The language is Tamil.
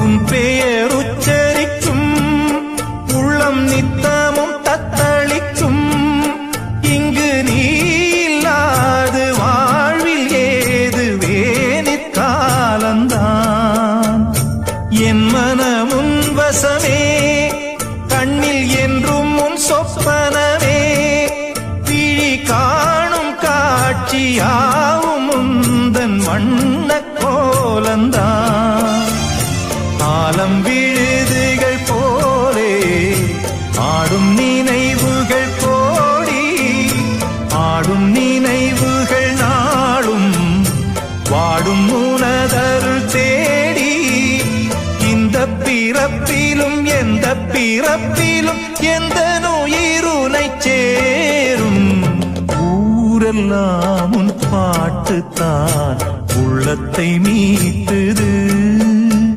உன் பெயர் உச்சரிக்கும் உள்ளம் நித்தமும் தத்தளிக்கும். இங்கு நீ இல்லாது வாழ்வில் ஏது வேணிக்காலந்தான். என் மனமுன் வசமே கண்ணில் என்றும் உன் சொப்பனமே. விழி காணும் காட்சியாவும் உந்தன் வண்ண கோலந்தான். ஆலம் விழுதுகள் போலே ஆடும் நினைவுகள் கோடி. ஆடும் நினைவுகள் நாளும் வாடும் உனதருள் தேடி. இந்த பிறப்பிலும் எந்த பிறப்பிலும் எந்த உயிருனை சேரும். ஊரெல்லாம் உன் பாட்டுத்தான் உள்ளத்தை மீட்டுது.